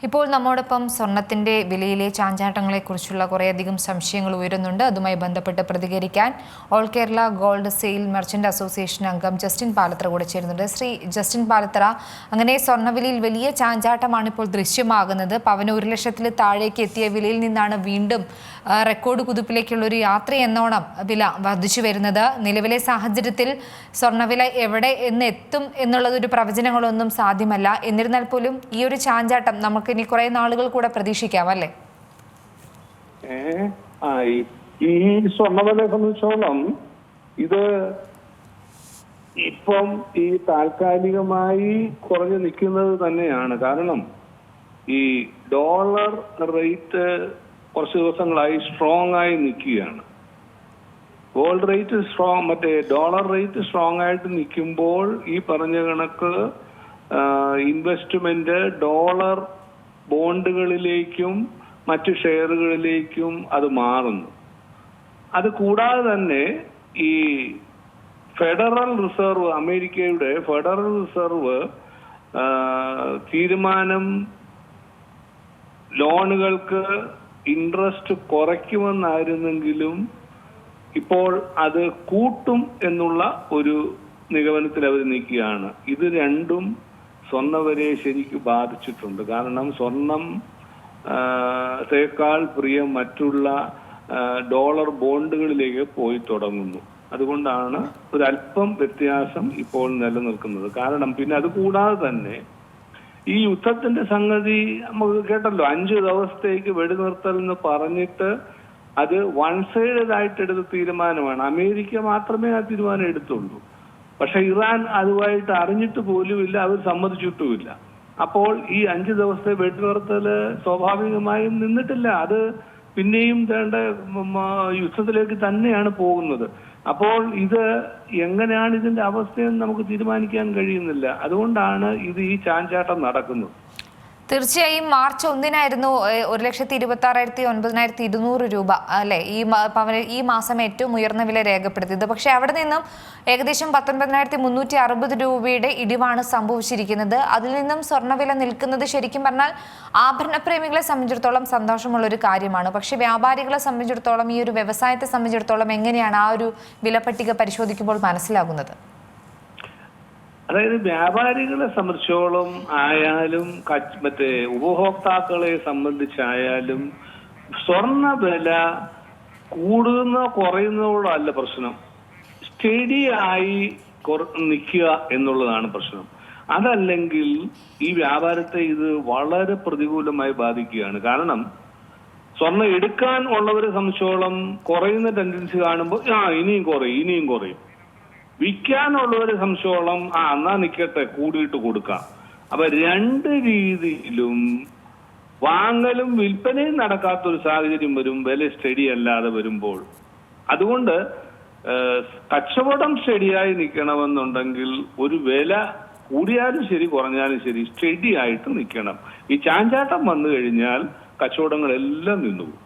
ഇപ്പോൾ നമ്മോടൊപ്പം സ്വർണത്തിന്റെ വിലയിലെ ചാഞ്ചാട്ടങ്ങളെക്കുറിച്ചുള്ള കുറേയധികം സംശയങ്ങൾ ഉയരുന്നുണ്ട്. അതുമായി ബന്ധപ്പെട്ട് പ്രതികരിക്കാൻ all Kerala gold sale merchant association അംഗം ജസ്റ്റിൻ പാലത്ര കൂടെ ചേരുന്നുണ്ട്. ശ്രീ ജസ്റ്റിൻ പാലത്ര, അങ്ങനെ സ്വർണ്ണവിലയിൽ വലിയ ചാഞ്ചാട്ടമാണ് ഇപ്പോൾ ദൃശ്യമാകുന്നത്. പവന് 1,00,000 താഴേക്ക് എത്തിയ വിലയിൽ നിന്നാണ് വീണ്ടും റെക്കോർഡ് കുതിപ്പിലേക്കുള്ള ഒരു യാത്ര എന്നോണം വില വർദ്ധിച്ചു വരുന്നത്. നിലവിലെ സാഹചര്യത്തിൽ സ്വർണ്ണവില എവിടെ എന്ന് എത്തും എന്നുള്ളതൊരു പ്രവചനങ്ങളൊന്നും സാധ്യമല്ല. എന്നിരുന്നാൽ പോലും ഈ ഒരു ചാഞ്ചാട്ടം നമുക്ക് ഇനി കുറെ നാളുകൾ കൂടെ പ്രതീക്ഷിക്കാം, അല്ലേ? ഈ സ്വർണ്ണവിലയെ സംബന്ധിച്ചോളം ഇത് ഇപ്പം ഈ താൽക്കാലികമായി കുറഞ്ഞു നിൽക്കുന്നത് തന്നെയാണ്. കാരണം ഈ ഡോളർ റേറ്റ് കുറച്ച് ദിവസങ്ങളായി സ്ട്രോങ് ആയി നിൽക്കുകയാണ്. Gold rate strong, dollar rate strong ആയിട്ട് നിൽക്കുമ്പോൾ ഈ പറഞ്ഞ കണക്ക് ഇൻവെസ്റ്റ്മെന്റ് ഡോളർ ബോണ്ടുകളിലേക്കും മറ്റു ഷെയറുകളിലേക്കും അത് മാറുന്നു. അത് കൂടാതെ തന്നെ ഈ ഫെഡറൽ റിസർവ്, അമേരിക്കയുടെ ഫെഡറൽ റിസർവ് തീരുമാനം ലോണുകൾക്ക് ഇൻട്രസ്റ്റ് കുറയ്ക്കുമെന്നായിരുന്നെങ്കിലും ഇപ്പോൾ അത് കൂട്ടും എന്നുള്ള ഒരു നിഗമനത്തിൽ അവർ നിൽക്കുകയാണ്. ഇത് രണ്ടും സ്വർണ്ണവിലയെ ശരിക്കും ബാധിച്ചിട്ടുണ്ട്. കാരണം സ്വർണ്ണത്തേക്കാൾ പ്രിയം മറ്റുള്ള ഡോളർ ബോണ്ടുകളിലേക്ക് പോയി തുടങ്ങുന്നു. അതുകൊണ്ടാണ് ഒരല്പം വ്യത്യാസം ഇപ്പോൾ നിലനിൽക്കുന്നത്. കാരണം പിന്നെ അത് കൂടാതെ തന്നെ ഈ യുദ്ധത്തിന്റെ സംഗതി നമുക്ക് കേട്ടല്ലോ, 5 ദിവസത്തേക്ക് വെടിനിർത്തൽ എന്ന് പറഞ്ഞിട്ട് അത് വൺ സൈഡഡ് ആയിട്ട് എടുത്ത തീരുമാനമാണ്. അമേരിക്ക മാത്രമേ ആ തീരുമാനം എടുത്തുള്ളൂ. പക്ഷെ ഇറാൻ അതുമായിട്ട് അറിഞ്ഞിട്ട് പോലുമില്ല, അവർ സമ്മതിച്ചിട്ടുമില്ല. അപ്പോൾ ഈ 5 ദിവസത്തെ വെടിനിർത്തല് സ്വാഭാവികമായും നിന്നിട്ടില്ല. അത് പിന്നെയും വേണ്ട യുദ്ധത്തിലേക്ക് തന്നെയാണ് പോകുന്നത്. അപ്പോൾ ഇത് എങ്ങനെയാണ് ഇതിന്റെ അവസ്ഥയെന്ന് നമുക്ക് തീരുമാനിക്കാൻ കഴിയുന്നില്ല. അതുകൊണ്ടാണ് ഇത് ഈ ചാഞ്ചാട്ടം നടക്കുന്നത്. തീർച്ചയായും മാർച്ച് 1-നായിരുന്നു 1,26,09,200 രൂപ അല്ലെ ഈ മാസം ഏറ്റവും ഉയർന്ന വില രേഖപ്പെടുത്തിയത്. പക്ഷെ അവിടെ നിന്നും ഏകദേശം 19,360 രൂപയുടെ ഇടിവാണ് സംഭവിച്ചിരിക്കുന്നത്. അതിൽ നിന്നും സ്വർണ്ണവില നിൽക്കുന്നത് ശരിക്കും പറഞ്ഞാൽ ആഭരണപ്രേമികളെ സംബന്ധിച്ചിടത്തോളം സന്തോഷമുള്ള ഒരു കാര്യമാണ്. പക്ഷെ വ്യാപാരികളെ സംബന്ധിച്ചിടത്തോളം, ഈ ഒരു വ്യവസായത്തെ സംബന്ധിച്ചിടത്തോളം എങ്ങനെയാണ് ആ ഒരു വിലപ്പട്ടിക പരിശോധിക്കുമ്പോൾ മനസ്സിലാകുന്നത്? അതായത് വ്യാപാരികളെ സംബന്ധിച്ചോളം ആയാലും ഉപഭോക്താക്കളെ സംബന്ധിച്ചായാലും സ്വർണ്ണ വില കൂടുന്ന കുറയുന്നതോടല്ല പ്രശ്നം, സ്റ്റഡി ആയി നിൽക്കുക എന്നുള്ളതാണ് പ്രശ്നം. അതല്ലെങ്കിൽ ഈ വ്യാപാരത്തെ ഇത് വളരെ പ്രതികൂലമായി ബാധിക്കുകയാണ്. കാരണം സ്വർണ്ണം എടുക്കാൻ ഉള്ളവരെ സംബന്ധിച്ചോളം കുറയുന്ന ടെൻഡൻസി കാണുമ്പോൾ ഇനിയും കുറയും. വിൽക്കാനുള്ളവരെ സംശയോളം എന്നാ നിൽക്കട്ടെ, കൂടിയിട്ട് കൊടുക്കാം. അപ്പൊ 2 രീതിയിലും വാങ്ങലും വിൽപ്പനയും നടക്കാത്തൊരു സാഹചര്യം വരും, വില സ്റ്റഡി അല്ലാതെ വരുമ്പോൾ. അതുകൊണ്ട് കച്ചവടം സ്റ്റഡിയായി നിൽക്കണമെന്നുണ്ടെങ്കിൽ ഒരു വില കൂടിയാലും ശരി കുറഞ്ഞാലും ശരി സ്റ്റഡി ആയിട്ട് നിൽക്കണം. ഈ ചാഞ്ചാട്ടം വന്നു കഴിഞ്ഞാൽ കച്ചവടങ്ങളെല്ലാം നിന്നുപോകും.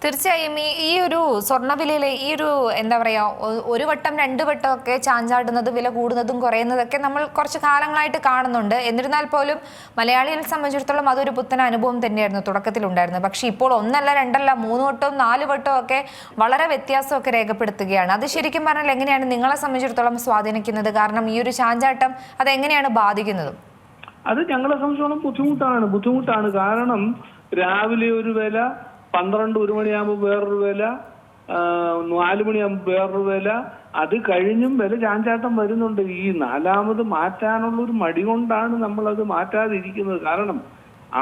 തീർച്ചയായും ഈ ഒരു സ്വർണ്ണവിലയിലെ ഈ ഒരു എന്താ പറയാ, 1 വട്ടം 2 വട്ടം ഒക്കെ ചാഞ്ചാടുന്നത്, വില കൂടുന്നതും കുറയുന്നതൊക്കെ നമ്മൾ കുറച്ച് കാലങ്ങളായിട്ട് കാണുന്നുണ്ട്. എന്നിരുന്നാൽ പോലും മലയാളികളെ സംബന്ധിച്ചിടത്തോളം അതൊരു പുത്തൻ അനുഭവം തന്നെയായിരുന്നു തുടക്കത്തിലുണ്ടായിരുന്നത്. പക്ഷെ ഇപ്പോൾ 1 അല്ല 2 അല്ല 3 വട്ടവും 4 വട്ടവും ഒക്കെ വളരെ വ്യത്യാസമൊക്കെ രേഖപ്പെടുത്തുകയാണ്. അത് ശരിക്കും പറഞ്ഞാൽ എങ്ങനെയാണ് നിങ്ങളെ സംബന്ധിച്ചിടത്തോളം സ്വാധീനിക്കുന്നത്? കാരണം ഈ ഒരു ചാഞ്ചാട്ടം അതെങ്ങനെയാണ് ബാധിക്കുന്നത്? അത് ഞങ്ങളെ സംബന്ധിച്ചോളം ബുദ്ധിമുട്ടാണ്. കാരണം രാവിലെ ഒരു വില, 12-1 മണിയാകുമ്പോൾ വേറൊരു വില, 4 മണിയാകുമ്പോൾ വേറൊരു വില, അത് കഴിഞ്ഞും വില ചാഞ്ചാട്ടം വരുന്നുണ്ട്. ഈ 4ാമത് മാറ്റാനുള്ള ഒരു മടി കൊണ്ടാണ് നമ്മളത് മാറ്റാതിരിക്കുന്നത്. കാരണം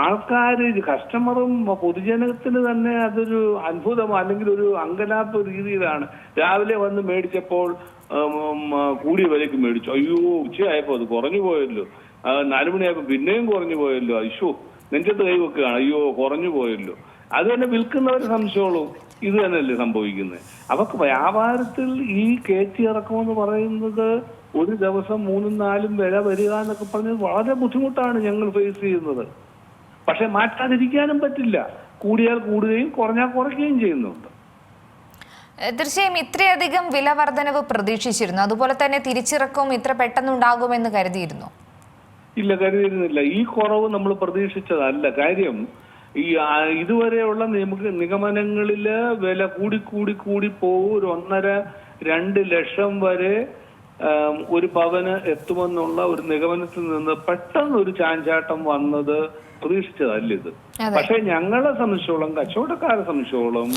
ആൾക്കാർ, കസ്റ്റമറും പൊതുജനത്തിന് തന്നെ അതൊരു അത്ഭുതം അല്ലെങ്കിൽ ഒരു അങ്കലാപ്പ് രീതിയിലാണ്. രാവിലെ വന്ന് മേടിച്ചപ്പോൾ കൂടിയ വിലയ്ക്ക് മേടിച്ചു, അയ്യോ ഉച്ചയായപ്പോ അത് കുറഞ്ഞു പോയല്ലോ, 4 മണിയായപ്പോ പിന്നെയും കുറഞ്ഞു പോയല്ലോ, അയ്യോ നെഞ്ചത്ത് കൈ വെക്കുകയാണ്, അയ്യോ കുറഞ്ഞു പോയല്ലോ. അത് തന്നെ വിൽക്കുന്നവരെ സംശയമുള്ളൂ. ഇത് തന്നെയല്ലേ സംഭവിക്കുന്നത്. അവർക്ക് വ്യാപാരത്തിൽ ഈ കയറ്റി ഇറക്കമെന്ന് പറയുന്നത് ഒരു ദിവസം 3-4 വില വരിക എന്നൊക്കെ പറഞ്ഞത് വളരെ ബുദ്ധിമുട്ടാണ് ഞങ്ങൾ ഫേസ് ചെയ്യുന്നത്. പക്ഷെ മാറ്റാതിരിക്കാനും പറ്റില്ല. കൂടിയാൽ കൂടുകയും കുറഞ്ഞാൽ കുറയ്ക്കുകയും ചെയ്യുന്നുണ്ട്. തീർച്ചയായും ഇത്രയധികം വില വർധനവ് പ്രതീക്ഷിച്ചിരുന്നു? അതുപോലെ തന്നെ തിരിച്ചിറക്കവും ഇത്ര പെട്ടെന്നുണ്ടാകുമെന്ന് കരുതിയിരുന്നു? ഇല്ല, കരുതിയിരുന്നില്ല. ഈ കുറവ് നമ്മൾ പ്രതീക്ഷിച്ചതല്ല. കാര്യം ഈ ഇതുവരെയുള്ള നിഗമനങ്ങളില് വില കൂടി പോകും. ഒരു 1.5-2 ലക്ഷം വരെ ഒരു പവന് എത്തുമെന്നുള്ള ഒരു നിഗമനത്തിൽ നിന്ന് പെട്ടെന്ന് ഒരു ചാഞ്ചാട്ടം വന്നത് പ്രതീക്ഷിച്ചതല്ല ഇത്. പക്ഷെ ഞങ്ങളെ സംബന്ധിച്ചോളം, കച്ചവടക്കാരെ സംബന്ധിച്ചോളം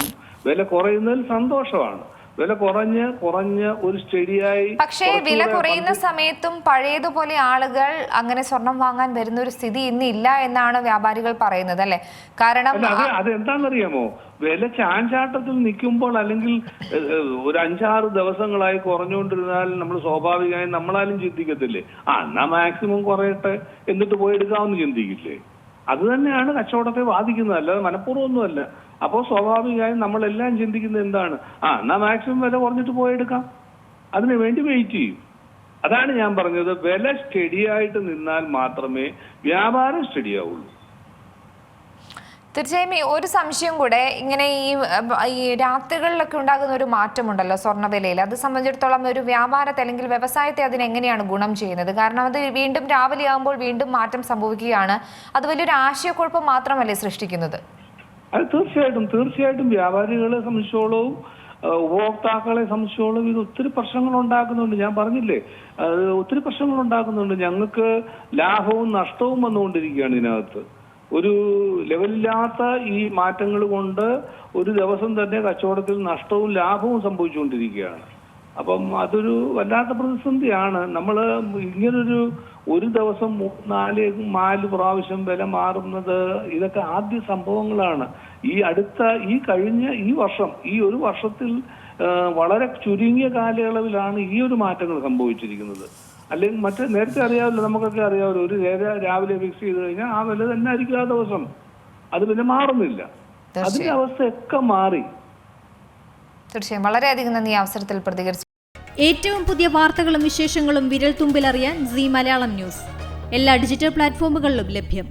വില കുറയുന്നതിൽ സന്തോഷമാണ്. വില കുറഞ്ഞ് ഒരു സ്റ്റഡിയായി. പക്ഷേ വില കുറയുന്ന സമയത്തും പഴയതുപോലെ ആളുകൾ അങ്ങനെ സ്വർണം വാങ്ങാൻ വരുന്ന ഒരു സ്ഥിതി ഇന്നില്ല എന്നാണ് വ്യാപാരികൾ പറയുന്നത്, അല്ലെ? കാരണം അതെന്താണെന്നറിയാമോ, വില ചാഞ്ചാട്ടത്തിൽ നിൽക്കുമ്പോൾ അല്ലെങ്കിൽ ഒരു 5-6 ദിവസങ്ങളായി കുറഞ്ഞുകൊണ്ടിരുന്നാൽ നമ്മൾ സ്വാഭാവികമായും നമ്മളാലും ചിന്തിക്കത്തില്ലേ, എന്നാ മാക്സിമം കുറയട്ടെ എന്നിട്ട് പോയി എടുക്കാമെന്ന് ചിന്തിക്കില്ലേ? അത് തന്നെയാണ് കച്ചവടത്തെ ബാധിക്കുന്നത്, അല്ലാതെ മനഃപൂർവ്വമൊന്നുമല്ല. അപ്പോൾ സ്വാഭാവികമായും നമ്മളെല്ലാം ചിന്തിക്കുന്നത് എന്താണ്, എന്നാ മാക്സിമം വില കുറഞ്ഞിട്ട് പോയെടുക്കാം, അതിനു വേണ്ടി വെയിറ്റ് ചെയ്യും. അതാണ് ഞാൻ പറഞ്ഞത്, വില സ്റ്റഡിയായിട്ട് നിന്നാൽ മാത്രമേ വ്യാപാരം സ്റ്റഡിയാവുള്ളൂ. തീർച്ചയായും ഒരു സംശയം കൂടെ, ഇങ്ങനെ ഈ രാത്രികളിലൊക്കെ ഉണ്ടാകുന്ന ഒരു മാറ്റമുണ്ടല്ലോ സ്വർണ്ണവിലയിൽ, അത് സംബന്ധിച്ചിടത്തോളം ഒരു വ്യാപാരത്തെ അല്ലെങ്കിൽ വ്യവസായത്തെ അതിനെങ്ങനെയാണ് ഗുണം ചെയ്യുന്നത്? കാരണം അത് വീണ്ടും രാവിലെ ആകുമ്പോൾ വീണ്ടും മാറ്റം സംഭവിക്കുകയാണ്. അത് വലിയൊരു ആശയക്കുഴപ്പം മാത്രമല്ലേ സൃഷ്ടിക്കുന്നത്? അത് തീർച്ചയായിട്ടും വ്യാപാരികളെ സംബന്ധിച്ചോളവും ഉപഭോക്താക്കളെ സംബന്ധിച്ചോളം ഇത് ഒത്തിരി പ്രശ്നങ്ങൾ ഉണ്ടാക്കുന്നുണ്ട്. ഞാൻ പറഞ്ഞില്ലേ, ഒത്തിരി പ്രശ്നങ്ങൾ ഉണ്ടാക്കുന്നുണ്ട്. ഞങ്ങൾക്ക് ലാഭവും നഷ്ടവും വന്നുകൊണ്ടിരിക്കുകയാണ് ഇതിനകത്ത്. ഒരു ലെവലില്ലാത്ത ഈ മാറ്റങ്ങൾ കൊണ്ട് ഒരു ദിവസം തന്നെ കച്ചവടത്തിൽ നഷ്ടവും ലാഭവും സംഭവിച്ചുകൊണ്ടിരിക്കുകയാണ്. അപ്പം അതൊരു വല്ലാത്ത പ്രതിസന്ധിയാണ്. നമ്മൾ ഒരു ദിവസം 3-4 പ്രാവശ്യം വില മാറുന്നത് ഇതൊക്കെ ആദ്യ സംഭവങ്ങളാണ്. കഴിഞ്ഞ ഒരു വർഷത്തിൽ വളരെ ചുരുങ്ങിയ കാലയളവിലാണ് ഈ ഒരു മാറ്റങ്ങൾ സംഭവിച്ചിരിക്കുന്നത്. അല്ലെങ്കിൽ നേരത്തെ അറിയാമല്ലോ, നമുക്കൊക്കെ അറിയാമല്ലോ, ഒരു രാവിലെ ഫിക്സ് ചെയ്ത് കഴിഞ്ഞാൽ ആ വില തന്നെ ആയിരിക്കും ആ ദിവസം, അത് പിന്നെ മാറുന്നില്ല. അതിന്റെ അവസ്ഥയൊക്കെ മാറി. തീർച്ചയായും വളരെയധികം നന്ദി അവസരത്തിൽ പ്രതികരിച്ചു. ഏറ്റവും പുതിയ വാർത്തകളും വിശേഷങ്ങളും വിരൽ തുമ്പിലറിയാൻ സീ മലയാളം ന്യൂസ് എല്ലാ ഡിജിറ്റൽ പ്ലാറ്റ്ഫോമുകളിലും ലഭ്യം.